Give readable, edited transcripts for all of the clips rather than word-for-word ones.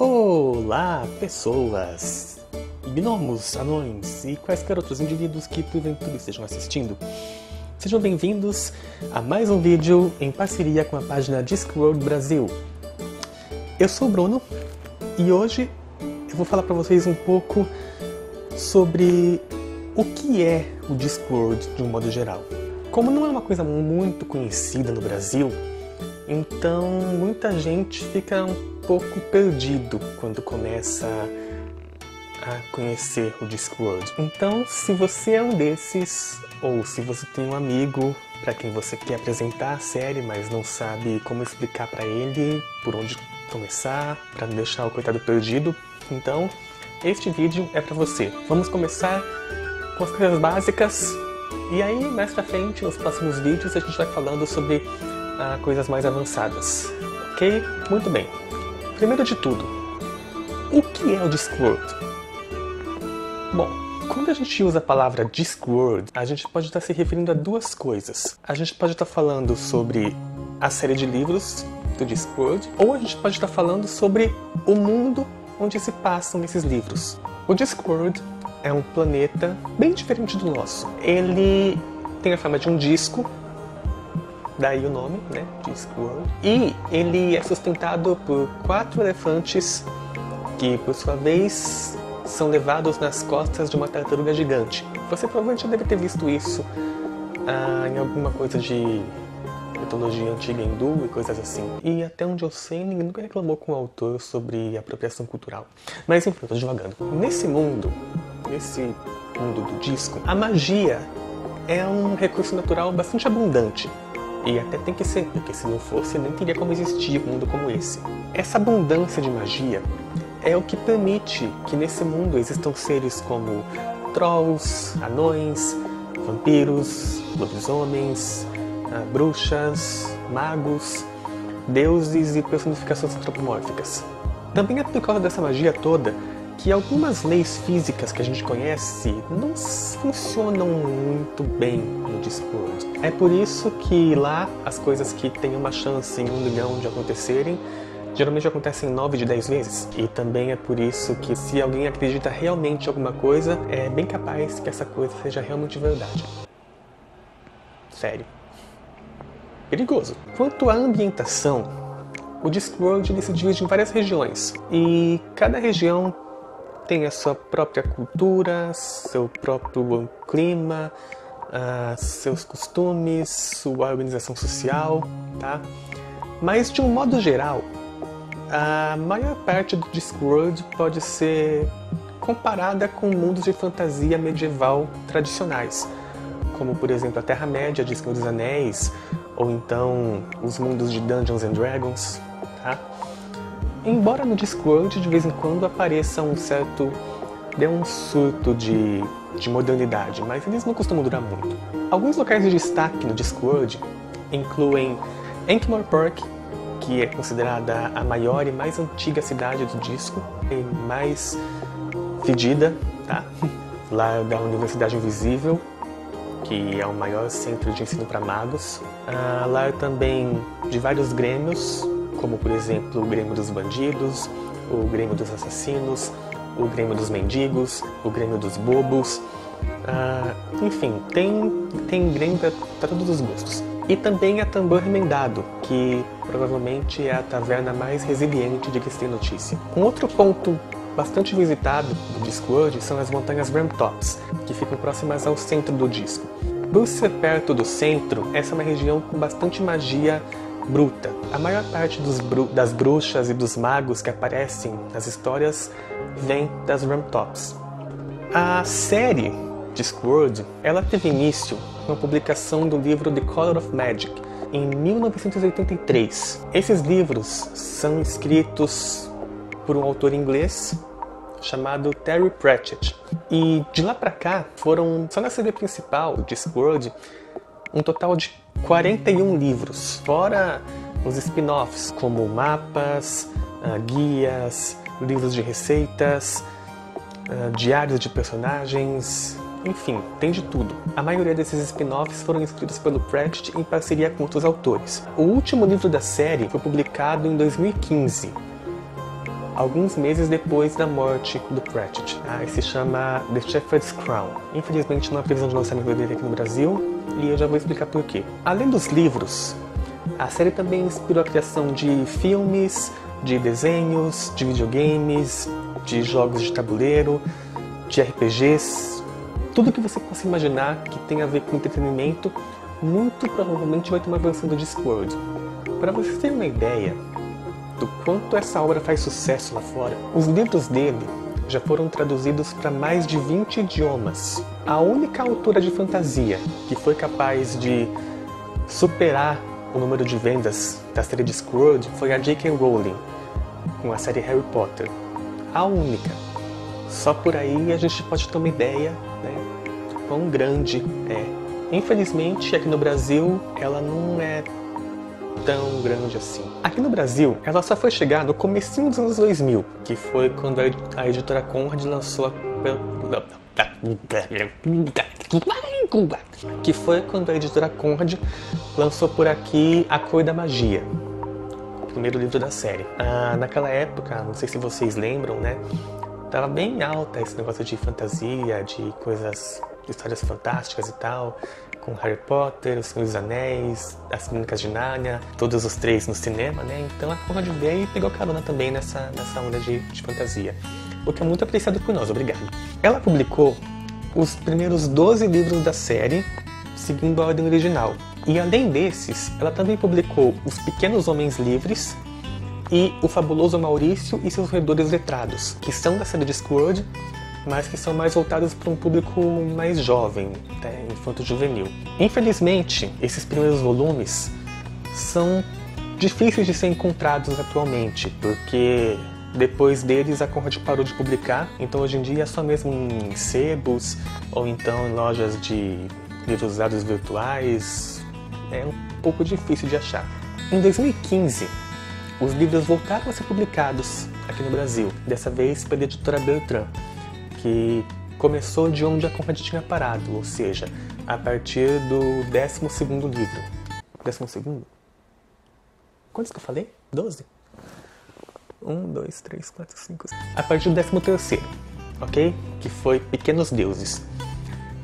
Olá, pessoas, gnomos, anões e quaisquer outros indivíduos que porventura estejam assistindo. Sejam bem-vindos a mais um vídeo em parceria com a página Discworld Brasil. Eu sou o Bruno e hoje eu vou falar para vocês um pouco sobre o que é o Discworld de um modo geral. Como não é uma coisa muito conhecida no Brasil, então muita gente fica um pouco perdido quando começa a conhecer o Discworld. Então, se você é um desses, ou se você tem um amigo para quem você quer apresentar a série, mas não sabe como explicar para ele por onde começar, para não deixar o coitado perdido, então este vídeo é para você. Vamos começar com as coisas básicas e aí mais pra frente, nos próximos vídeos, a gente vai falando sobre coisas mais avançadas. Ok? Muito bem. Primeiro de tudo, o que é o Discworld? Bom, quando a gente usa a palavra Discworld, a gente pode estar se referindo a duas coisas. A gente pode estar falando sobre a série de livros do Discworld, ou a gente pode estar falando sobre o mundo onde se passam esses livros. O Discworld é um planeta bem diferente do nosso. Ele tem a forma de um disco, daí o nome, né, Discworld. E ele é sustentado por 4 elefantes que, por sua vez, são levados nas costas de uma tartaruga gigante. Você provavelmente já deve ter visto isso em alguma coisa de mitologia antiga hindu e coisas assim. E até onde eu sei, ninguém nunca reclamou com o autor sobre apropriação cultural. Mas enfim, eu tô devagando. Nesse mundo do disco, a magia é um recurso natural bastante abundante. E até tem que ser, porque se não fosse, nem teria como existir um mundo como esse. Essa abundância de magia é o que permite que nesse mundo existam seres como trolls, anões, vampiros, lobisomens, bruxas, magos, deuses e personificações antropomórficas. Também é por causa dessa magia toda que algumas leis físicas que a gente conhece não funcionam muito bem no Discworld. É por isso que lá as coisas que têm uma chance em 1 milhão de acontecerem geralmente acontecem 9 de 10 vezes. E também é por isso que se alguém acredita realmente em alguma coisa, é bem capaz que essa coisa seja realmente verdade. Sério. Perigoso. Quanto à ambientação, o Discworld ele se divide em várias regiões. E cada região tem a sua própria cultura, seu próprio clima, seus costumes, sua organização social, tá? Mas de um modo geral, a maior parte do Discworld pode ser comparada com mundos de fantasia medieval tradicionais, como por exemplo a Terra-média de Senhor dos Anéis, ou então os mundos de Dungeons and Dragons, tá? Embora no Discworld de vez em quando apareça um surto de modernidade, mas eles não costumam durar muito. Alguns locais de destaque no Discworld incluem Ankh-Morpork, que é considerada a maior e mais antiga cidade do disco, e mais fedida, tá? Lá da Universidade Invisível, que é o maior centro de ensino para magos. Lá também de vários grêmios, como por exemplo o Grêmio dos Bandidos, o Grêmio dos Assassinos, o Grêmio dos Mendigos, o Grêmio dos Bobos, enfim, tem Grêmio para todos os gostos. E também a Tambor Remendado, que provavelmente é a taverna mais resiliente de que se tem notícia. Um outro ponto bastante visitado do Discworld são as montanhas Ramtops, que ficam próximas ao centro do disco. Por ser perto do centro, essa é uma região com bastante magia bruta. A maior parte das bruxas e dos magos que aparecem nas histórias vem das Ramtops. A série Discworld, ela teve início com a publicação do livro The Color of Magic, em 1983. Esses livros são escritos por um autor inglês chamado Terry Pratchett. E de lá pra cá, foram, só na série principal, Discworld, um total de 41 livros, fora os spin-offs, como mapas, guias, livros de receitas, diários de personagens, enfim, tem de tudo. A maioria desses spin-offs foram escritos pelo Pratchett em parceria com outros autores. O último livro da série foi publicado em 2015. alguns meses depois da morte do Pratchett. E se chama The Shepherd's Crown. Infelizmente não há previsão de lançamento dele aqui no Brasil, e eu já vou explicar por quê. Além dos livros, a série também inspirou a criação de filmes, de desenhos, de videogames, de jogos de tabuleiro, de RPGs, tudo que você possa imaginar que tem a ver com entretenimento, muito provavelmente vai ter uma versão do Discworld. Para vocês terem uma ideia do quanto essa obra faz sucesso lá fora, os livros dele já foram traduzidos para mais de 20 idiomas. A única autora de fantasia que foi capaz de superar o número de vendas da série Discworld foi a J.K. Rowling, com a série Harry Potter. A única. Só por aí a gente pode ter uma ideia, né, quão grande é. Infelizmente, aqui no Brasil, ela não é tão grande assim. Aqui no Brasil, ela só foi chegar no comecinho dos anos 2000, que foi quando a editora Conrad lançou por aqui A Cor da Magia, o primeiro livro da série. Naquela época, não sei se vocês lembram, né? Tava bem alta esse negócio de fantasia, de coisas, histórias fantásticas e tal, com Harry Potter, O Senhor dos Anéis, As Crônicas de Nárnia, todos os três no cinema, né? Então a Conrad veio e pegou carona também nessa onda de fantasia, o que é muito apreciado por nós, obrigado. Ela publicou os primeiros 12 livros da série, seguindo a ordem original. E além desses, ela também publicou Os Pequenos Homens Livres e O Fabuloso Maurício e Seus Roedores Letrados, que são da série Discworld, mas que são mais voltados para um público mais jovem, né, infanto-juvenil. Infelizmente, esses primeiros volumes são difíceis de ser encontrados atualmente, porque depois deles a Conrad parou de publicar, então hoje em dia é só mesmo em sebos ou então em lojas de livros usados virtuais. É um pouco difícil de achar. Em 2015, os livros voltaram a ser publicados aqui no Brasil, dessa vez pela editora Bertrand, que começou de onde a Conrad tinha parado, ou seja, a partir do 12º livro. 12º? Quantos que eu falei? 12? 1, 2, 3, 4, 5... A partir do 13º, ok? Que foi Pequenos Deuses.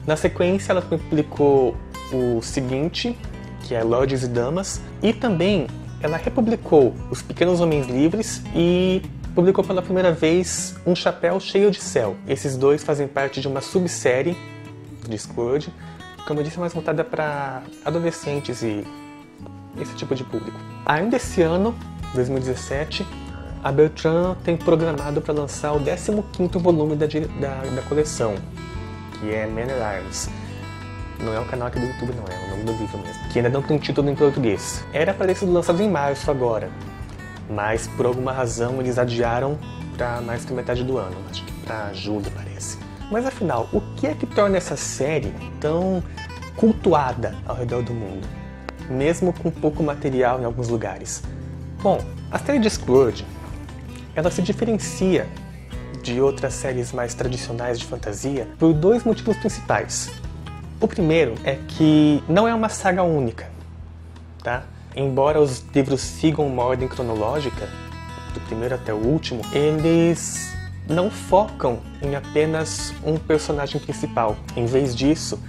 Na sequência, ela publicou o seguinte, que é Lordes e Damas, e também ela republicou Os Pequenos Homens Livres e publicou pela primeira vez Um Chapéu Cheio de Céu. Esses dois fazem parte de uma subsérie do Discworld, como eu disse, mais voltada para adolescentes e esse tipo de público. Ainda esse ano, 2017, a Bertrand tem programado para lançar o 15º volume da coleção, que é Man at Arms. Não é um canal aqui do YouTube, não, é o nome do livro mesmo, que ainda não tem um título em português. Era para ter sido lançado em março agora, mas por alguma razão eles adiaram para mais que metade do ano, acho que para julho parece. Mas afinal, o que é que torna essa série tão cultuada ao redor do mundo, mesmo com pouco material em alguns lugares? Bom, a série Discworld, ela se diferencia de outras séries mais tradicionais de fantasia por dois motivos principais. O primeiro é que não é uma saga única, tá? Embora os livros sigam uma ordem cronológica, do primeiro até o último, eles não focam em apenas um personagem principal. Em vez disso,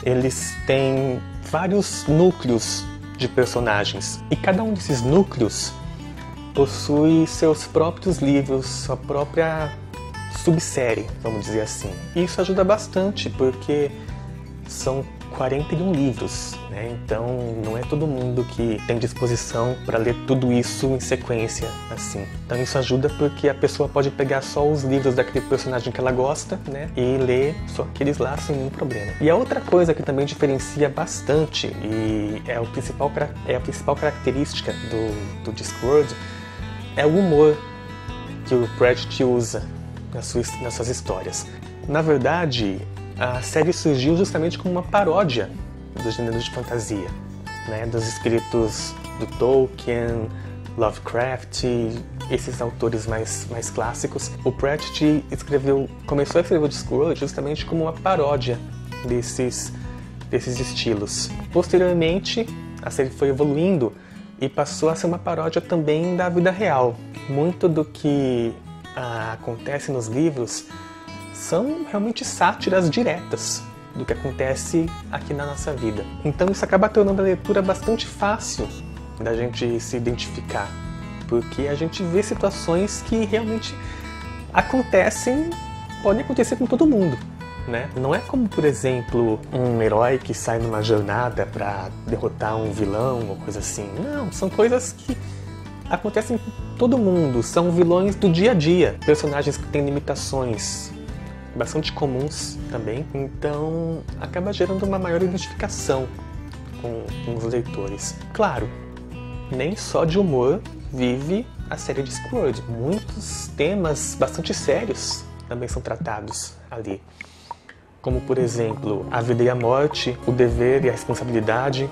eles têm vários núcleos de personagens. E cada um desses núcleos possui seus próprios livros, sua própria subsérie, vamos dizer assim. E isso ajuda bastante, porque são 41 livros, né? Então não é todo mundo que tem disposição para ler tudo isso em sequência, assim. Então isso ajuda porque a pessoa pode pegar só os livros daquele personagem que ela gosta, né? E ler só aqueles lá sem nenhum problema. E a outra coisa que também diferencia bastante, e é a principal característica do Discworld, é o humor que o Pratchett usa nas suas histórias. Na verdade, a série surgiu justamente como uma paródia dos gêneros de fantasia, né? Dos escritos do Tolkien, Lovecraft, esses autores mais clássicos. O Pratchett começou a escrever o Discworld justamente como uma paródia desses estilos. Posteriormente, a série foi evoluindo e passou a ser uma paródia também da vida real. Muito do que acontecem nos livros são realmente sátiras diretas do que acontece aqui na nossa vida. Então isso acaba tornando a leitura bastante fácil da gente se identificar, porque a gente vê situações que realmente podem acontecer com todo mundo, né? Não é como, por exemplo, um herói que sai numa jornada para derrotar um vilão ou coisa assim. Não, são coisas que acontecem com todo mundo, são vilões do dia a dia, personagens que têm limitações bastante comuns também, então acaba gerando uma maior identificação com os leitores. Claro, nem só de humor vive a série Discworld. Muitos temas bastante sérios também são tratados ali, como por exemplo a vida e a morte, o dever e a responsabilidade,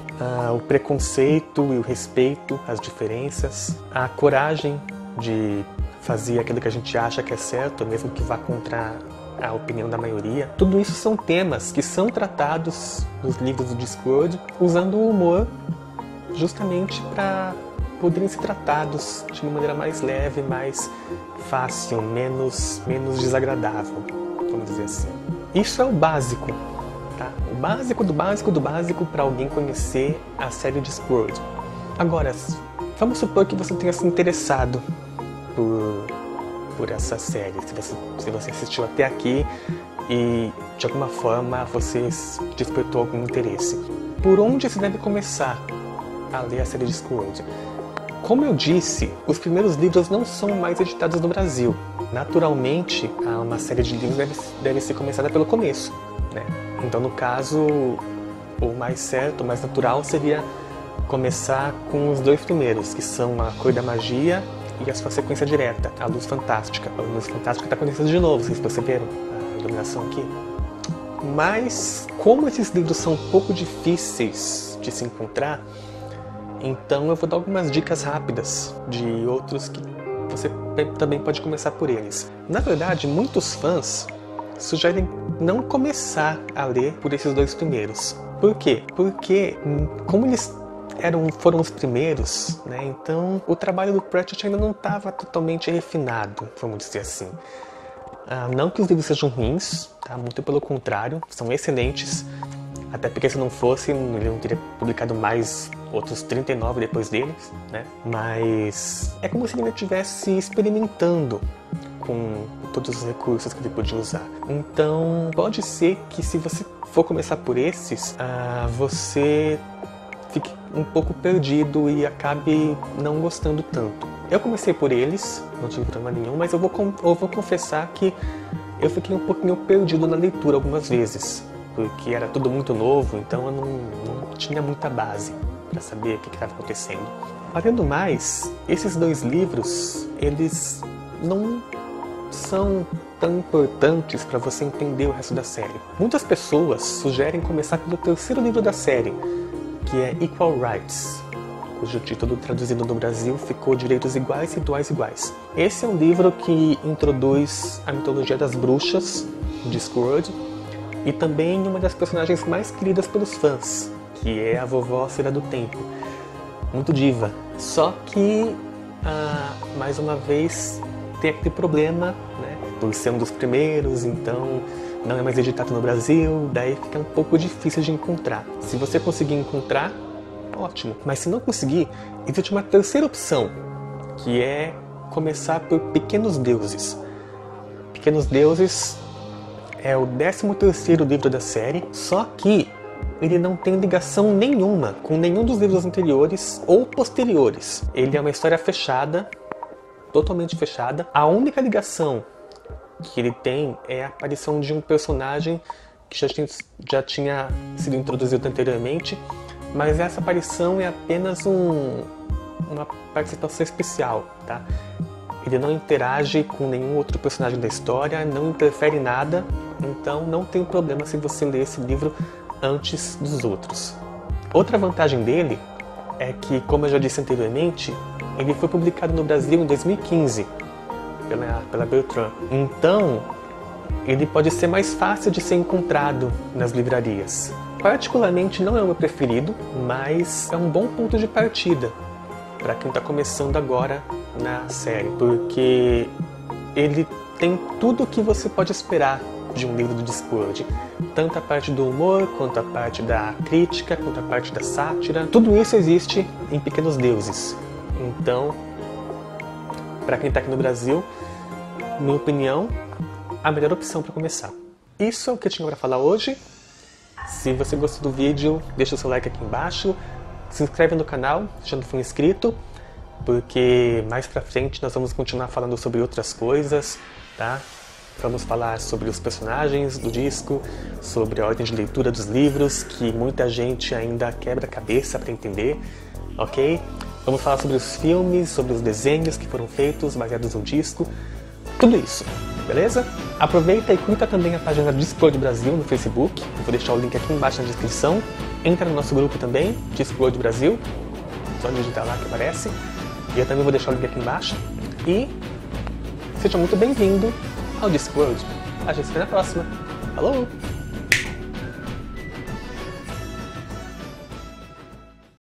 o preconceito e o respeito às diferenças, a coragem de fazer aquilo que a gente acha que é certo, mesmo que vá contra a opinião da maioria. Tudo isso são temas que são tratados nos livros do Discworld usando o humor justamente para poderem ser tratados de uma maneira mais leve, mais fácil, menos desagradável, vamos dizer assim. Isso é o básico, tá? O básico do básico do básico para alguém conhecer a série Discworld. Agora, vamos supor que você tenha se interessado por essa série, se você assistiu até aqui e de alguma forma você despertou algum interesse. Por onde se deve começar a ler a série Discworld? Como eu disse, os primeiros livros não são mais editados no Brasil. Naturalmente, uma série de livros deve ser começada pelo começo, né? Então, no caso, o mais certo, o mais natural seria começar com os dois primeiros, que são A Cor da Magia e a sua sequência direta, A Luz Fantástica. A Luz Fantástica está acontecendo de novo, vocês perceberam a iluminação aqui? Mas, como esses livros são um pouco difíceis de se encontrar, então eu vou dar algumas dicas rápidas de outros que você também pode começar por eles. Na verdade, muitos fãs sugerem não começar a ler por esses dois primeiros. Por quê? Porque, como eles foram os primeiros, né, então o trabalho do Pratchett ainda não estava totalmente refinado, vamos dizer assim. Não que os livros sejam ruins, tá? Muito pelo contrário, são excelentes. Até porque se não fosse, ele não teria publicado mais outros 39 depois deles, né? Mas é como se ele estivesse experimentando com todos os recursos que ele podia usar. Então, pode ser que se você for começar por esses, você fique um pouco perdido e acabe não gostando tanto. Eu comecei por eles, não tive problema nenhum, mas eu vou confessar que eu fiquei um pouquinho perdido na leitura algumas vezes, porque era tudo muito novo, então eu não tinha muita base para saber o que estava acontecendo. Além do mais, esses dois livros, eles não são tão importantes para você entender o resto da série. Muitas pessoas sugerem começar pelo terceiro livro da série, que é Equal Rights, cujo título traduzido no Brasil ficou Direitos Iguais, Rituais Iguais. Esse é um livro que introduz a mitologia das bruxas, Discworld, e também uma das personagens mais queridas pelos fãs, que é a vovó Cera do Tempo. Muito diva. Só que, mais uma vez, tem aquele problema, né? Por ser um dos primeiros, então não é mais editado no Brasil, daí fica um pouco difícil de encontrar. Se você conseguir encontrar, ótimo. Mas se não conseguir, existe uma terceira opção, que é começar por Pequenos Deuses. Pequenos Deuses é o 13º livro da série, só que ele não tem ligação nenhuma com nenhum dos livros anteriores ou posteriores. Ele é uma história fechada, totalmente fechada. A única ligação que ele tem é a aparição de um personagem que já tinha sido introduzido anteriormente, mas essa aparição é apenas uma participação especial, tá? Ele não interage com nenhum outro personagem da história, não interfere em nada, então não tem problema se você ler esse livro antes dos outros. Outra vantagem dele é que, como eu já disse anteriormente, ele foi publicado no Brasil em 2015 pela Beltrán. Então, ele pode ser mais fácil de ser encontrado nas livrarias. Particularmente não é o meu preferido, mas é um bom ponto de partida para quem está começando agora na série, porque ele tem tudo o que você pode esperar de um livro do Discworld. Tanto a parte do humor, quanto a parte da crítica, quanto a parte da sátira. Tudo isso existe em Pequenos Deuses. Então, para quem está aqui no Brasil, minha opinião, a melhor opção para começar. Isso é o que eu tinha para falar hoje. Se você gostou do vídeo, deixa o seu like aqui embaixo. Se inscreve no canal, se já não for inscrito, porque mais pra frente nós vamos continuar falando sobre outras coisas, tá? Vamos falar sobre os personagens do disco, sobre a ordem de leitura dos livros, que muita gente ainda quebra a cabeça para entender, ok? Vamos falar sobre os filmes, sobre os desenhos que foram feitos baseados no disco, tudo isso, beleza? Aproveita e curta também a página Discworld Brasil no Facebook, eu vou deixar o link aqui embaixo na descrição. Entra no nosso grupo também, Discworld Brasil, só digitar lá que aparece. E eu também vou deixar o link aqui embaixo. E seja muito bem-vindo ao Discworld. A gente se vê na próxima. Falou!